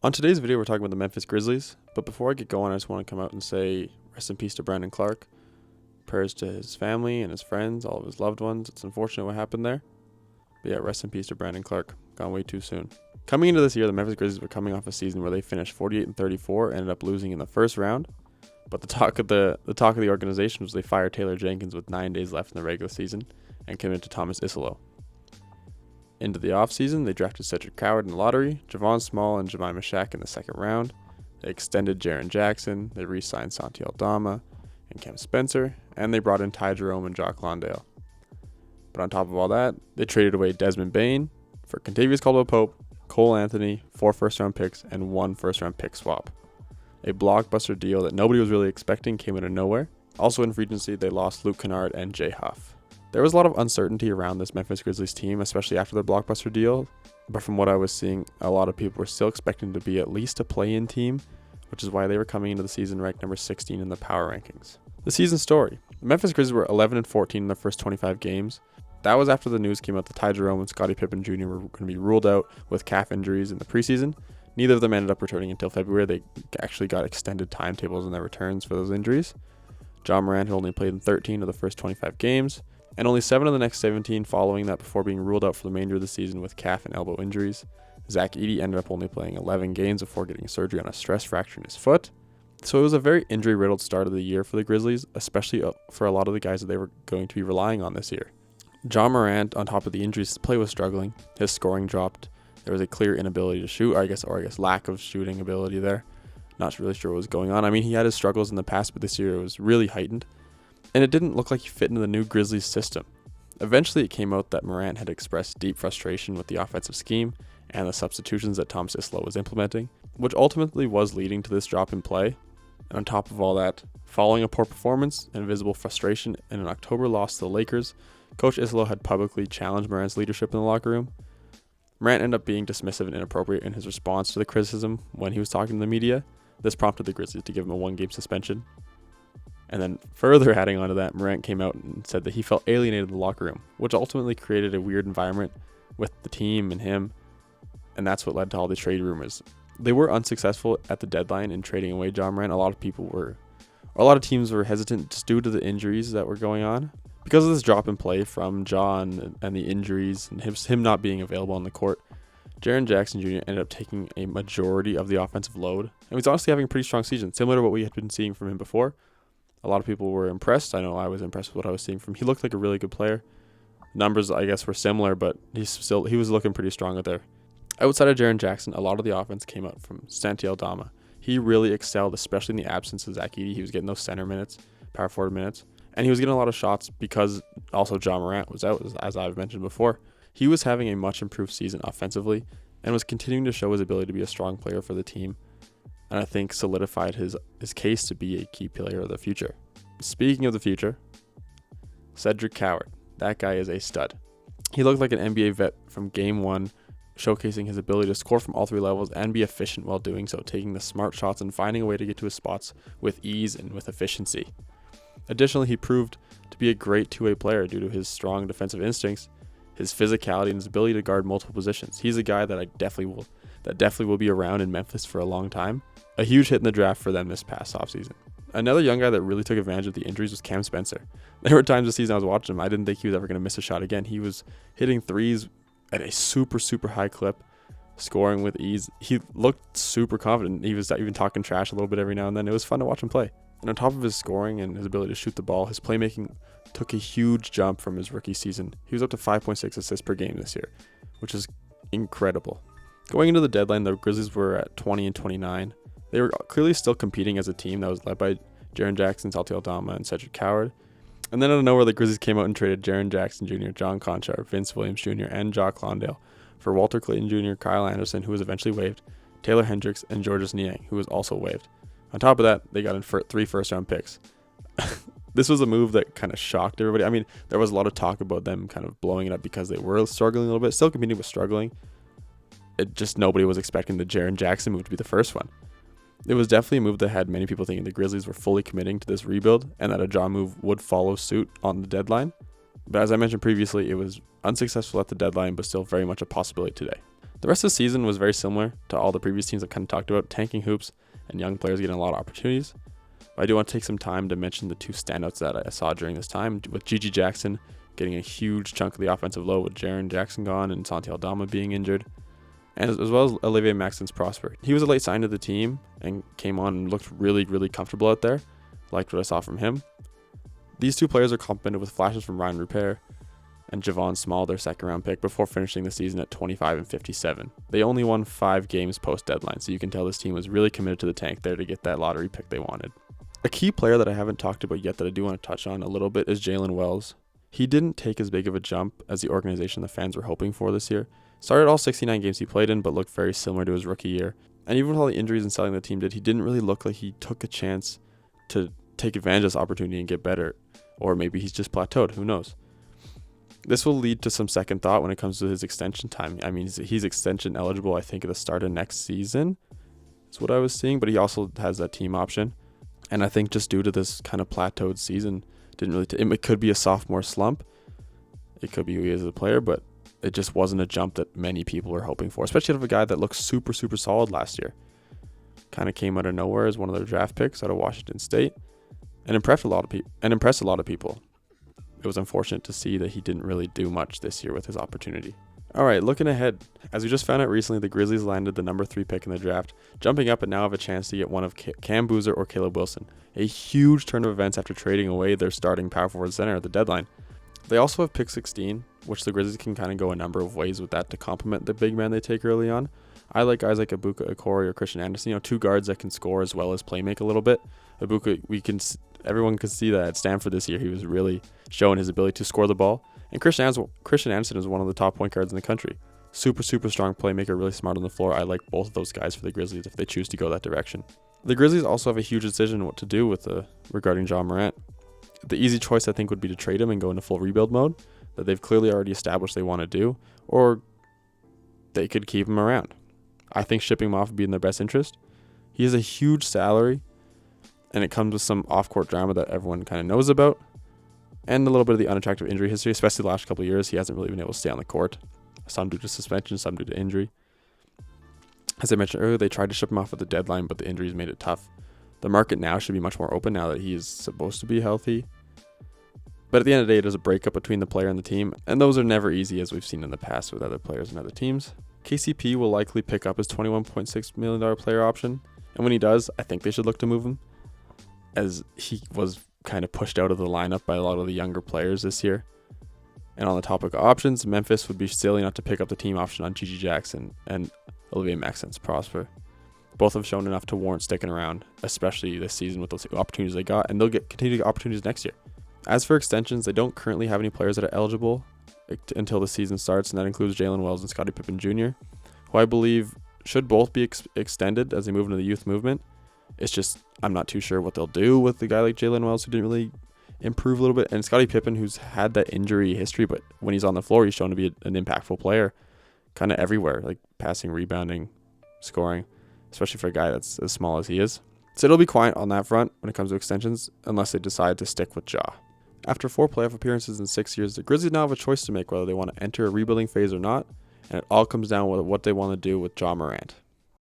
On today's video, we're talking about the Memphis Grizzlies, but before I get going, I just want to come out and say rest in peace to Brandon Clark. Prayers to his family and his friends, all of his loved ones. It's unfortunate what happened there. But yeah, rest in peace to Brandon Clark. Gone way too soon. Coming into this year, the Memphis Grizzlies were coming off a season where they finished 48-34, ended up losing in the first round. But the talk of the organization was they fired Taylor Jenkins with 9 days left in the regular season and committed to Thomas Isolo. Into the offseason, they drafted Cedric Coward in the lottery, Javon Small and Jemima Shack in the second round. They extended Jaren Jackson, they re-signed Santi Aldama and Cam Spencer, and they brought in Ty Jerome and Jock Londale. But on top of all that, they traded away Desmond Bane for Kentavious Caldwell-Pope, Cole Anthony, 4 first-round picks, and 1 first-round pick swap. A blockbuster deal that nobody was really expecting came out of nowhere. Also in free agency, they lost Luke Kennard and Jay Huff. There was a lot of uncertainty around this Memphis Grizzlies team, especially after the blockbuster deal. But from what I was seeing, a lot of people were still expecting to be at least a play-in team, which is why they were coming into the season ranked number 16 in the power rankings. The season story. The Memphis Grizzlies were 11-14 in their first 25 games. That was after the news came out that Ty Jerome and Scottie Pippen Jr. were going to be ruled out with calf injuries in the preseason. Neither of them ended up returning until February. They actually got extended timetables in their returns for those injuries. John Morant had only played in 13 of the first 25 games, and only 7 of the next 17 following that before being ruled out for the remainder of the season with calf and elbow injuries. Zach Edey ended up only playing 11 games before getting surgery on a stress fracture in his foot. So it was a very injury-riddled start of the year for the Grizzlies, especially for a lot of the guys that they were going to be relying on this year. John Morant, on top of the injuries, his play was struggling. His scoring dropped. There was a clear inability to shoot, or I guess lack of shooting ability there. Not really sure what was going on. I mean, he had his struggles in the past, but this year it was really heightened. And it didn't look like he fit into the new Grizzlies system. Eventually, it came out that Morant had expressed deep frustration with the offensive scheme and the substitutions that Thomas Isolo was implementing, which ultimately was leading to this drop in play. And on top of all that, following a poor performance and visible frustration in an October loss to the Lakers, Coach Isolo had publicly challenged Morant's leadership in the locker room. Morant ended up being dismissive and inappropriate in his response to the criticism when he was talking to the media. This prompted the Grizzlies to give him a 1-game suspension. And then further adding on to that, Morant came out and said that he felt alienated in the locker room, which ultimately created a weird environment with the team and him. And that's what led to all the trade rumors. They were unsuccessful at the deadline in trading away John Morant. A lot of teams were hesitant just due to the injuries that were going on. Because of this drop in play from John and the injuries and him not being available on the court, Jaren Jackson Jr. ended up taking a majority of the offensive load. And he's honestly having a pretty strong season, similar to what we had been seeing from him before. A lot of people were impressed. I know I was impressed with what I was seeing from him. He looked like a really good player. Numbers, I guess, were similar, but he was looking pretty strong out there. Outside of Jaren Jackson, a lot of the offense came out from Santi Aldama. He really excelled, especially in the absence of Zach Edey. He was getting those center minutes, power forward minutes. And he was getting a lot of shots because also John Morant was out, as I've mentioned before. He was having a much improved season offensively and was continuing to show his ability to be a strong player for the team. And I think solidified his case to be a key player of the future. Speaking of the future, Cedric Coward. That guy is a stud. He looked like an NBA vet from game 1, showcasing his ability to score from all 3 levels and be efficient while doing so, taking the smart shots and finding a way to get to his spots with ease and with efficiency. Additionally, he proved to be a great two-way player due to his strong defensive instincts, his physicality, and his ability to guard multiple positions. He's a guy that definitely will be around in Memphis for a long time. A huge hit in the draft for them this past offseason. Another young guy that really took advantage of the injuries was Cam Spencer. There were times this season I was watching him, I didn't think he was ever going to miss a shot again. He was hitting threes at a super, super high clip, scoring with ease. He looked super confident. He was even talking trash a little bit every now and then. It was fun to watch him play. And on top of his scoring and his ability to shoot the ball, his playmaking took a huge jump from his rookie season. He was up to 5.6 assists per game this year, which is incredible. Going into the deadline, the Grizzlies were at 20-29. They were clearly still competing as a team that was led by Jaren Jackson, Santi Aldama, and Cedric Coward. And then out of nowhere, the Grizzlies came out and traded Jaren Jackson Jr., John Conchar, Vince Williams Jr., and Jock Londale for Walter Clayton Jr., Kyle Anderson, who was eventually waived, Taylor Hendricks, and Georges Niang, who was also waived. On top of that, they got in 3 first-round picks. This was a move that kind of shocked everybody. I mean, there was a lot of talk about them kind of blowing it up because they were struggling a little bit. Still competing, but struggling. Nobody was expecting the Jaren Jackson move to be the first one. It was definitely a move that had many people thinking the Grizzlies were fully committing to this rebuild and that a John move would follow suit on the deadline. But as I mentioned previously, it was unsuccessful at the deadline, but still very much a possibility today. The rest of the season was very similar to all the previous teams I've kind of talked about, tanking hoops and young players getting a lot of opportunities. But I do want to take some time to mention the two standouts that I saw during this time, with Gigi Jackson getting a huge chunk of the offensive load with Jaren Jackson gone and Santi Aldama being injured, and as well as Olivier Maxence Prosper. He was a late sign to the team and came on and looked really, really comfortable out there. Liked what I saw from him. These two players are complemented with flashes from Ryan Rupert and Javon Small, their second-round pick, before finishing the season at 25 and 57. They only won 5 games post-deadline, so you can tell this team was really committed to the tank there to get that lottery pick they wanted. A key player that I haven't talked about yet that I do want to touch on a little bit is Jalen Wells. He didn't take as big of a jump as the organization the fans were hoping for this year. Started all 69 games he played in, but looked very similar to his rookie year. And even with all the injuries and selling the team did, he didn't really look like he took a chance to take advantage of this opportunity and get better. Or maybe he's just plateaued, who knows. This will lead to some second thought when it comes to his extension time. I mean, he's extension eligible, I think, at the start of next season. That's what I was seeing, but he also has that team option. And I think just due to this kind of plateaued season, it could be a sophomore slump. It could be who he is as a player, but it just wasn't a jump that many people were hoping for, especially out of a guy that looked super, super solid last year. Kind of came out of nowhere as one of their draft picks out of Washington State and impressed a lot of people. It was unfortunate to see that he didn't really do much this year with his opportunity. All right, looking ahead, as we just found out recently, the Grizzlies landed the number 3 pick in the draft, jumping up and now have a chance to get one of Cam Boozer or Caleb Wilson. A huge turn of events after trading away their starting power forward center at the deadline. They also have pick 16, which the Grizzlies can kind of go a number of ways with that to complement the big man they take early on. I like guys like Ibuka Okori or Christian Anderson, 2 guards that can score as well as play make a little bit. Ibuka, everyone can see that at Stanford this year. He was really showing his ability to score the ball. And Christian Anderson is one of the top point guards in the country. Super, super strong playmaker, really smart on the floor. I like both of those guys for the Grizzlies if they choose to go that direction. The Grizzlies also have a huge decision what to do with regarding Ja Morant. The easy choice, I think, would be to trade him and go into full rebuild mode that they've clearly already established they want to do, or they could keep him around. I think shipping him off would be in their best interest. He has a huge salary, and it comes with some off-court drama that everyone kind of knows about, and a little bit of the unattractive injury history, especially the last couple of years. He hasn't really been able to stay on the court, some due to suspension, some due to injury. As I mentioned earlier, they tried to ship him off at the deadline, but the injuries made it tough. The market now should be much more open now that he is supposed to be healthy. But at the end of the day, it is a breakup between the player and the team, and those are never easy, as we've seen in the past with other players and other teams. KCP will likely pick up his $21.6 million player option, and when he does, I think they should look to move him, as he was kind of pushed out of the lineup by a lot of the younger players this year. And on the topic of options, Memphis would be silly not to pick up the team option on Gigi Jackson and Olivier Maxence Prosper. Both have shown enough to warrant sticking around, especially this season with those opportunities they got, and they'll continue to get opportunities next year. As for extensions, they don't currently have any players that are eligible until the season starts, and that includes Jalen Wells and Scottie Pippen Jr., who I believe should both be extended as they move into the youth movement. It's just, I'm not too sure what they'll do with a guy like Jalen Wells, who didn't really improve a little bit, and Scottie Pippen, who's had that injury history, but when he's on the floor, he's shown to be an impactful player, kind of everywhere, like passing, rebounding, scoring, especially for a guy that's as small as he is. So it'll be quiet on that front when it comes to extensions, unless they decide to stick with Ja. After 4 playoff appearances in 6 years, the Grizzlies now have a choice to make whether they want to enter a rebuilding phase or not, and it all comes down to what they want to do with Ja Morant.